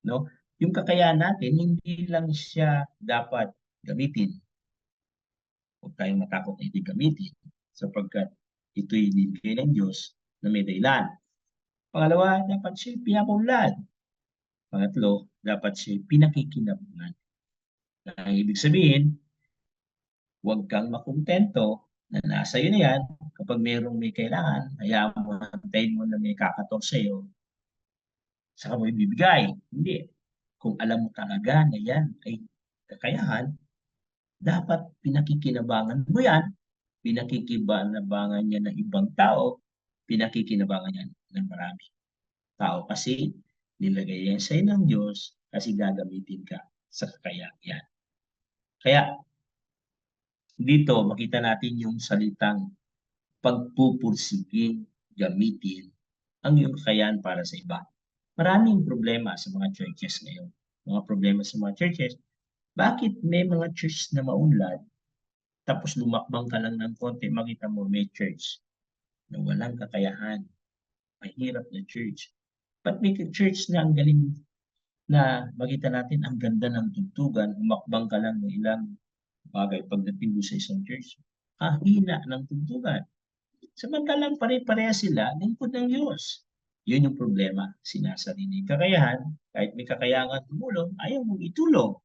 [SPEAKER 1] No? Yung kakayahan natin, hindi lang siya dapat gamitin. Huwag tayong matakot na hindi gamitin sapagkat ito'y binigay ng Diyos na may dahilan. Pangalawa, dapat siya pinapunlad. Pangatlo, dapat siya pinakikinabangan. Ang ibig sabihin, huwag kang makontento na nasa iyo na yan. Kapag may kailangan, hayaan mo, antayin mo na may kakatok sa iyo, saka mo ibibigay. Hindi. Kung alam mo talaga na yan ay kakayahan, dapat pinakikinabangan mo yan. Pinakikinabangan niya ng ibang tao, pinakikinabangan niya ng marami tao kasi nilagay yan sa ng Diyos kasi gagamitin ka sa kakayahan yan. Kaya dito makita natin yung salitang pagpupursiging gamitin ang iyong kakayahan para sa iba. Maraming problema sa mga churches ngayon. Mga problema sa mga churches. Bakit may mga church na maunlad tapos lumakbang ka lang ng konti, makita mo may church na walang kakayahan. Mahirap na church. But may church na ang galing na makita natin ang ganda ng tugtugan, umakbang ka lang ng ilang bagay pagdating mo sa isang church. Hina ng tugtugan. Samantalang pare-pareha sila, lingkod ng Diyos. Yun yung problema. Sinasarili kakayahan, kahit may kakayahan tumulong, ayaw mong itulong.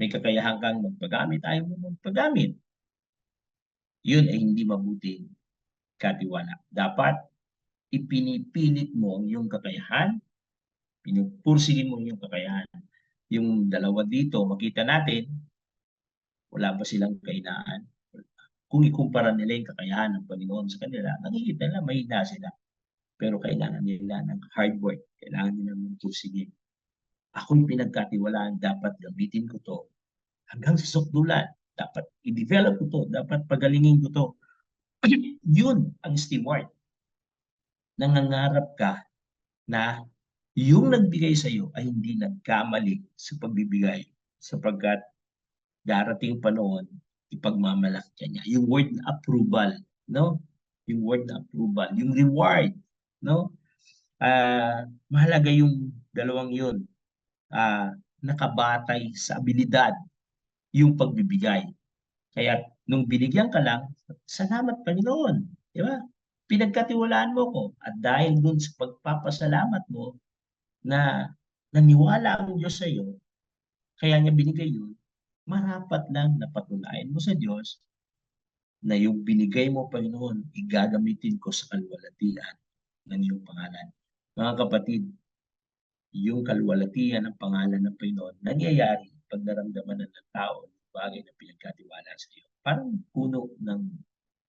[SPEAKER 1] May kakayahan kang magpagamit, ayaw mong magpagamit. Yun ay hindi mabuting katiwala. Dapat ipinipilit mo ang iyong kakayahan, pinupursigin mo ang iyong kakayahan. Yung dalawa dito, makita natin, wala pa silang kahinaan. Kung ikumpara nila yung kakayahan ng Panginoon sa kanila, nakikita nila mahina sila. Pero kailangan nila ng hard work. Kailangan nila ng pusigin. Ako'y pinagkatiwalaan, dapat gamitin ko to hanggang sa sukdulan. Dapat i-develop ko to, dapat pagalingin ko to. Yun ang steward. Nangangarap ka na yung nagbigay sa iyo ay hindi nagkamali sa pagbibigay sapagkat darating panahon ipagmamalaki niya. Yung word na approval, no? Yung word na approval, yung reward, no? Mahalaga yung dalawang yun. Nakabatay sa abilidad yung pagbibigay. Kaya nung binigyan ka lang, salamat Panginoon. Di ba? Pinagkatiwalaan mo ko at dahil dun sa pagpapasalamat mo na naniwala ang Diyos sa iyo, kaya niya binigay yun, marapat lang na patunayan mo sa Diyos na yung binigay mo Panginoon, igagamitin ko sa kalwalatian ng iyong pangalan. Mga kapatid, yung kalwalatian ng pangalan ng Panginoon, nangyayari pag naramdaman ng tao bagay na pinagkatiwala sa iyo. Parang puno ng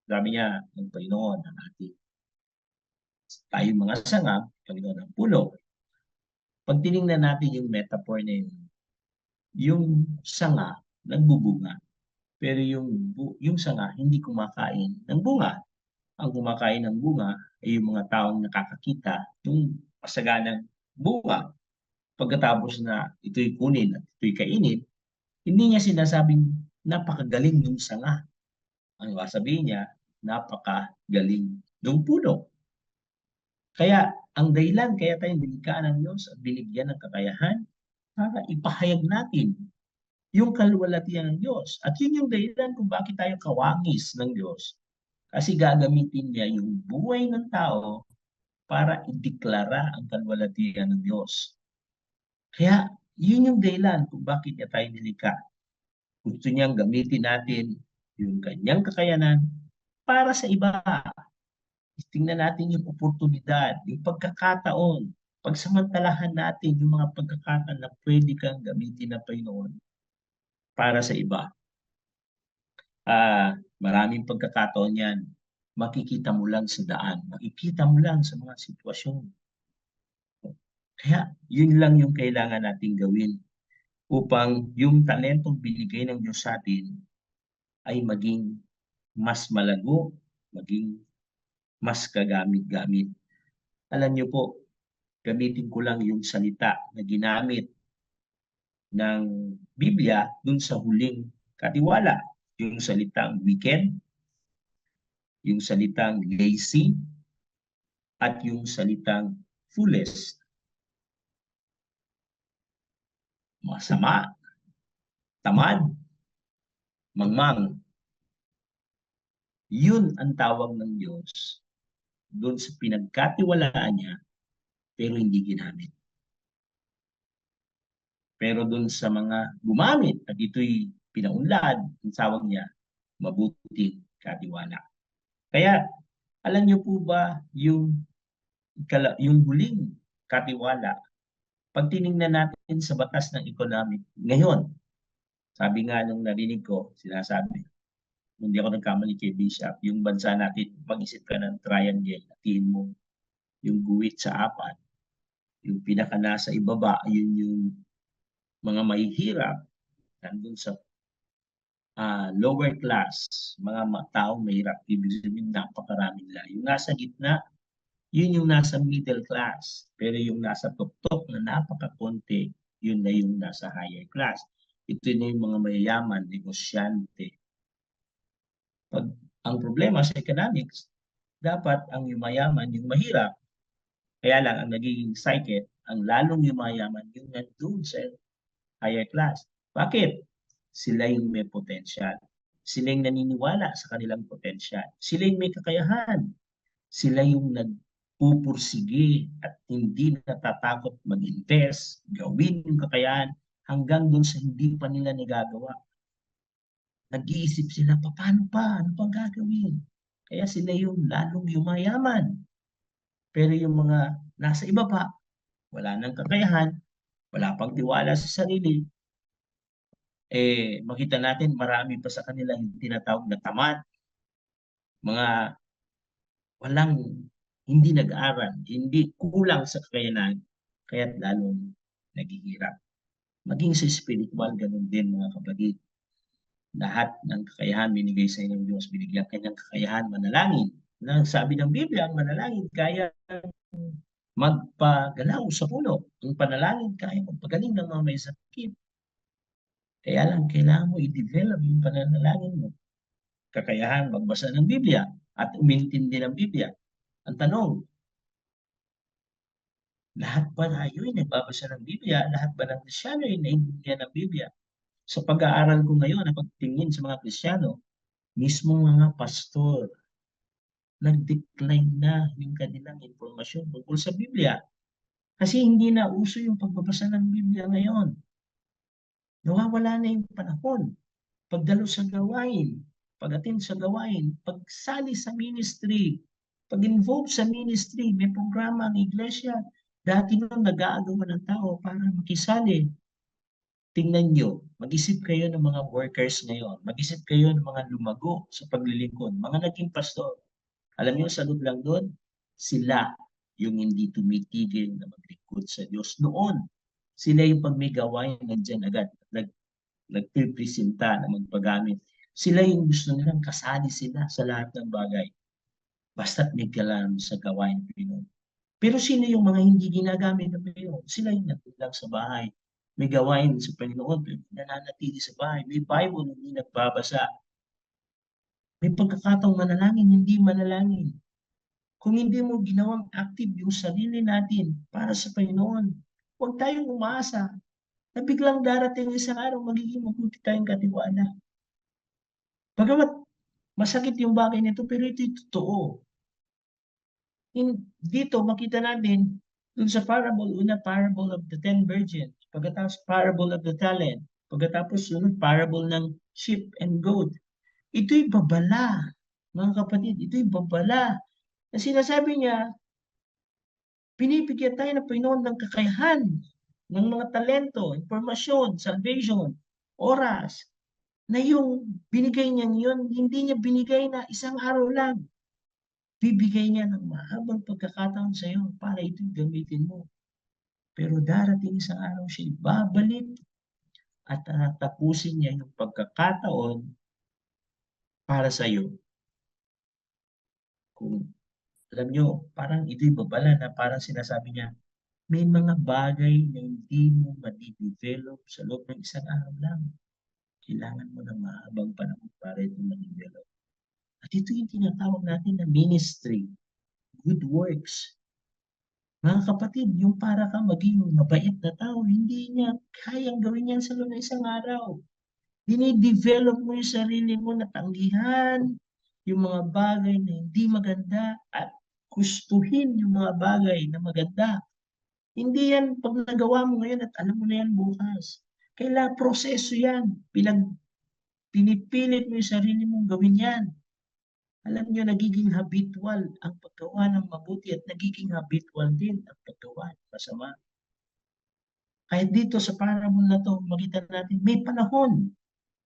[SPEAKER 1] dami niya ng Panginoon ang ating tayo mga sanga, Panginoon ang puno. Pag tinignan natin yung metaphor na yun, yung sanga nagbubunga. Pero yung sanga hindi kumakain ng bunga. Ang kumakain ng bunga ay yung mga taong nakakakita ng masaganang bunga. Pagkatapos na ito'y kunin at ito'y kainin, hindi niya sinasabing napakagaling yung sanga. Ang sabihin niya, napakagaling ng puno. Kaya ang dahilan kaya tayo nilikha ng Diyos at binigyan ng kakayahan para ipahayag natin yung kaluwalhatian ng Diyos. At yun yung dahilan kung bakit tayo kawangis ng Diyos. Kasi gagamitin niya yung buhay ng tao para ideklara ang kaluwalhatian ng Diyos. Kaya yun yung dahilan kung bakit niya tayo nilikha. Gusto niyang gamitin natin yung kanyang kakayanan para sa iba. Tingnan natin yung oportunidad, yung pagkakataon. Pagsamantalahan natin yung mga pagkakataon na pwede kang gamitin ng Panginoon para sa iba. Maraming pagkakataon yan. Makikita mo lang sa daan. Makikita mo lang sa mga sitwasyon. Kaya yun lang yung kailangan nating gawin upang yung talentong binigay ng Diyos sa atin ay maging mas malago, maging mas kagamit-gamit. Alam niyo po, gamitin ko lang yung salita na ginamit ng Biblia dun sa huling katiwala. Yung salitang wicked, yung salitang lazy, at yung salitang foolish. Masama, tamad, mangmang. Yun ang tawag ng Diyos doon sa pinagkatiwalaan niya pero hindi ginamit. Pero doon sa mga gumamit at ito'y pinaunlad, ang tawag niya, mabuting katiwala. Kaya, alam niyo po ba yung huling katiwala, pag tinignan natin sa batas ng economic ngayon, sabi nga nung narinig ko, sinasabi, hindi ako nagkamali kay Bishop, yung bansa natin, mag-isip ka ng triangle, natiin mo yung guwit sa apat, yung pinaka nasa ibaba, yun yung mga mahihirap, nandun sa lower class, mga taong mahirap, ibig sabihin napakaraming layo. Yung nasa gitna, yun yung nasa middle class. Pero yung nasa tuktok na napakakonti, yun na yung nasa higher class. Ito na yung mga mayayaman, negosyante. Ang problema sa economics, dapat ang yumayaman, yung mahirap, kaya lang ang nagiging cycle, ang lalong yumayaman, yung nandun sa higher class. Bakit? Sila yung may potential. Sila yung naniniwala sa kanilang potential. Sila yung may kakayahan. Sila yung nagpupursige at hindi natatakot mag-invest, gawin yung kakayahan hanggang doon sa hindi pa nila nagagawa. Nag-iisip sila, paano pa? Ano pang gagawin? Kaya sila yung lalong yumayaman. Pero yung mga nasa iba pa, wala nang kakayahan, wala pang tiwala sa sarili, makita natin marami pa sa kanila yung tinatawag na tamad, mga walang, hindi nag-aral, hindi kulang sa kakayanan, kaya't lalong naghihirap. Maging sa spiritual, ganun din mga kapatid. Lahat ng kakayahan binigay sa inyo ng Diyos, binigyan kanyang kakayahan manalangin. Sabi ng Biblia, ang manalangin kaya magpagalaw sa puno. Ang panalangin kaya magpagaling ng mga may sakit. Kaya lang, kailangan mo i-develop yung pananalangin mo. Kakayahan magbasa ng Biblia at umintindi ng Biblia. Ang tanong, lahat ba tayo ay nagbabasa ng Biblia? Lahat ba ng Kristyano ay naiintindihan ng Biblia? Sa pag-aaral ko ngayon, na pagtingin sa mga Kristyano, mismo mga pastor, nag-decline na yung kanilang impormasyon tungkol sa Biblia. Kasi hindi na uso yung pagbabasa ng Biblia ngayon. Nawawala na yung panahon. Pagdalo sa gawain, pag-attend sa gawain, pagsali sa ministry, pag-involve sa ministry, may programa ang iglesia. Dati noon nag-aagawa ng tao para makisali. Tingnan nyo, mag-isip kayo ng mga workers ngayon. Mag-isip kayo ng mga lumago sa paglilingkod, mga naging pastor. Alam niyo, sagot lang doon, sila yung hindi tumitigil na maglingkod sa Diyos noon. Sila yung pag may gawain, nandyan agad, nagpipresenta na magpagamit. Sila yung gusto nilang kasali sila sa lahat ng bagay. Basta't may kalam sa gawain ng Panginoon. Pero sino yung mga hindi ginagamit ng Panginoon? Sila yung natutulog sa bahay. May gawain sa Panginoon, pero nananatili sa bahay. May Bible, hindi nagbabasa. May pagkakataong manalangin, hindi manalangin. Kung hindi mo ginawang active yung sarili natin para sa Panginoon, huwag tayong umaasa na biglang darating isang araw magiging mabuti tayong katiwala. Bagamat masakit yung bagay nito, pero ito'y totoo. Dito makita natin dun sa parable, una parable of the 10 virgins, pagkatapos parable of the talent, pagkatapos sunod parable ng sheep and goat. Ito'y babala, mga kapatid, ito'y babala. Na sinasabi niya, binibigyan tayo ng Panginoon ng kakayahan, ng mga talento, impormasyon, salvation, oras, na yung binigay niya yun, hindi niya binigay na isang araw lang. Bibigay niya ng mahabang pagkakataon sa iyo para ito gamitin mo. Pero darating isang araw siya babalik at tapusin niya yung pagkakataon para sa iyo. Kung alam nyo, parang ito'y babala na parang sinasabi niya, may mga bagay na hindi mo ma-develop sa loob ng isang araw lang. Kailangan mo ng mahabang panahon para ito ma-develop. At ito yung tinatawag natin na ministry, good works. Mga kapatid, yung para kang maging mabait na tao, hindi niya kayang gawin yan sa loob ng isang araw. Dinidevelop mo yung sarili mo na tanggihan yung mga bagay na hindi maganda at gustuhin yung mga bagay na maganda. Hindi yan pag nagawa mo ngayon at alam mo na yan bukas. Kailangan proseso yan. Pinipilit mo yung sarili mong gawin yan. Alam niyo, nagiging habitual ang paggawa ng mabuti at nagiging habitual din ang paggawa ng masama. Kahit dito sa parable na to, makita natin, may panahon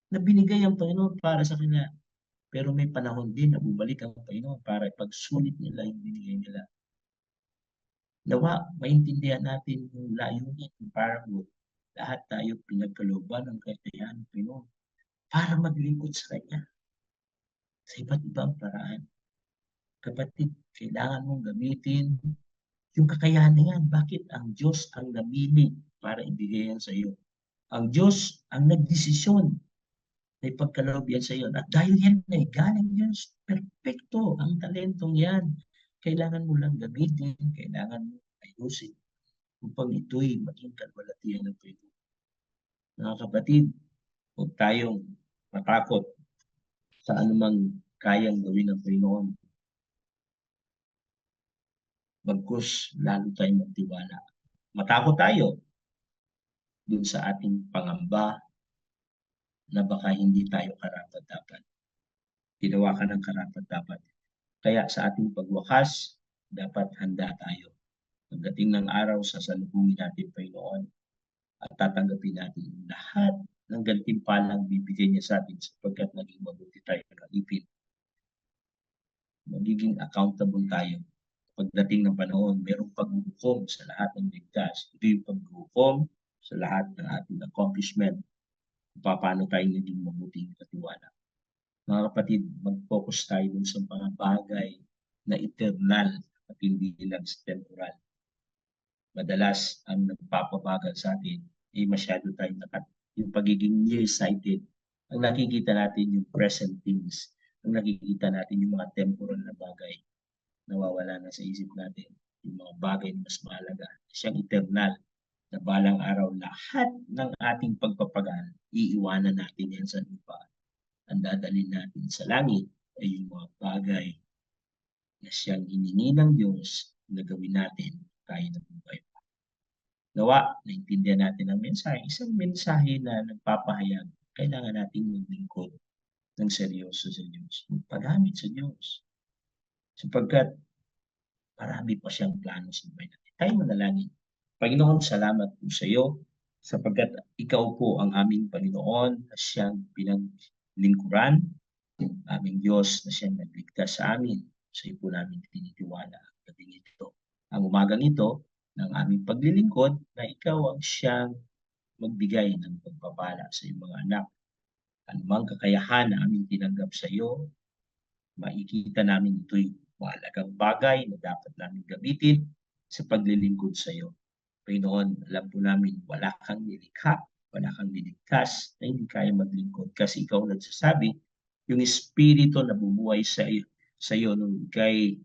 [SPEAKER 1] na binigay ang Panginoon para sa kanila. Pero may panahon din na bumalik ang Panginoon para ipagsulit nila yung binigay nila. Nawa, maintindihan natin yung layunin ng parable. Lahat tayo pinagkalooban ng kakayahan ng Panginoon para maglingkod sa Kanya sa iba't ibang paraan. Kapatid, kailangan mong gamitin yung kakayahan na yan. Bakit? Ang Diyos ang namili para ibigay yan sa iyo. Ang Diyos ang nagdesisyon na ipagkaloob yan sa iyo. At dahil yan ay galing Diyos, perfecto ang talentong yan. Kailangan mo lang gamitin, kailangan mo ayusin upang ito'y maging kalwalatian ng Panginoon. Mga kapatid, huwag tayong matakot sa anumang kayang gawin ng Panginoon. Bagkus lalo tayong magtiwala. Matakot tayo dun sa ating pangamba na baka hindi tayo karapat-dapat. Ginawa ka ng karapat-dapat. Kaya sa ating pagwakas, dapat handa tayo. Pagdating ng araw, sasalubungin natin Panginoon at tatanggapin natin lahat ng gantimpalang bibigay niya sa atin sapagkat naging mabuti tayo kalipin. Magiging accountable tayo. Pagdating ng panahon, mayroong paghuhukom sa lahat ng ligtas. Ito yung paghuhukom sa lahat ng ating accomplishment. Paano tayo naging mabuting katiwala. Mga kapatid, mag-focus tayo dun sa mga bagay na eternal at hindi lang sa temporal. Madalas, ang nagpapabagal sa atin, masyado tayo yung pagiging nearsighted. Ang nakikita natin yung present things. Ang nakikita natin yung mga temporal na bagay. Nawawala na sa isip natin yung mga bagay na mas mahalaga. Siyang eternal na balang araw lahat ng ating pagpapagal, iiwanan natin yan sa lupa. Ang dadalhin natin sa langit ay yung mga bagay na siyang hiningi ng Diyos na gawin natin tayo ng buhay pa. Nawa, naintindihan natin ang mensahe. Isang mensahe na nagpapahayag, kailangan natin maglingkod ng seryoso sa Diyos. Magpagamit sa Diyos. Sapagkat marami pa siyang plano sa buhay natin. Tayo manalangin. Panginoon, salamat po sa iyo sapagkat ikaw po ang aming Panginoon na siyang pinaglingkuran, aming Diyos na siyang nagligtas sa amin. Sa iyo po namin tinitiwala ang gating ito. Ang umagang ito ng aming paglilingkod na ikaw ang siyang magbigay ng pagpapala sa iyong mga anak. Anumang kakayahan na aming tinanggap sa iyo, makikita namin ito'y mahalagang bagay na dapat namin gamitin sa paglilingkod sa iyo. Panginoon, alam po namin wala kang nilikha, wala kang niligtas na hindi kaya maglingkod kasi ikaw nagsasabi yung espiritu na bumuhay sa iyo nung ika'y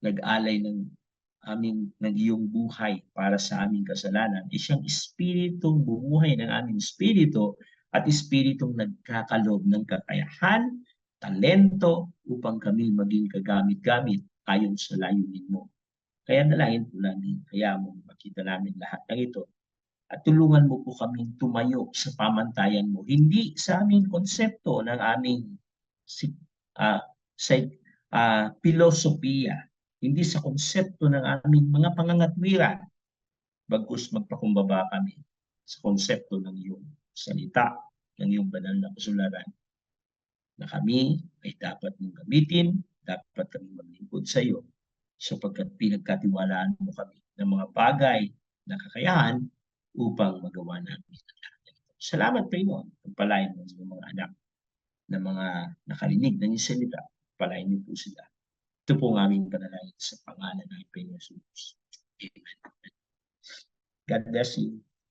[SPEAKER 1] nag-alay ng iyong buhay para sa aming kasalanan, siyang espiritong bumuhay ng aming espiritu at espiritong nagkakaloob ng kakayahan, talento upang kami maging kagamit-gamit ayon sa layunin mo. Kaya dalangin po namin, kaya mo makita namin lahat ng ito at tulungan mo po kaming tumayo sa pamantayan mo, hindi sa aming konsepto ng aming uh, filosofiya, hindi sa konsepto ng aming mga pangangatwiran, bagkus magpakumbaba kami sa konsepto ng iyong salita, ng iyong banal na kasulatan, na kami ay dapat mong gamitin, dapat kami maglingkod sa iyo, sapagkat pinagkatiwalaan mo kami ng mga bagay na kakayahan upang magawa namin ang lahat ng ito. Salamat, Panginoon. Pagpalain mo sa mga anak na mga nakarinig ng iyong salita. Palain niyo po sila. Ito po ang aming panalangin sa pangalan ng Panginoon Jesus. Amen. God bless you.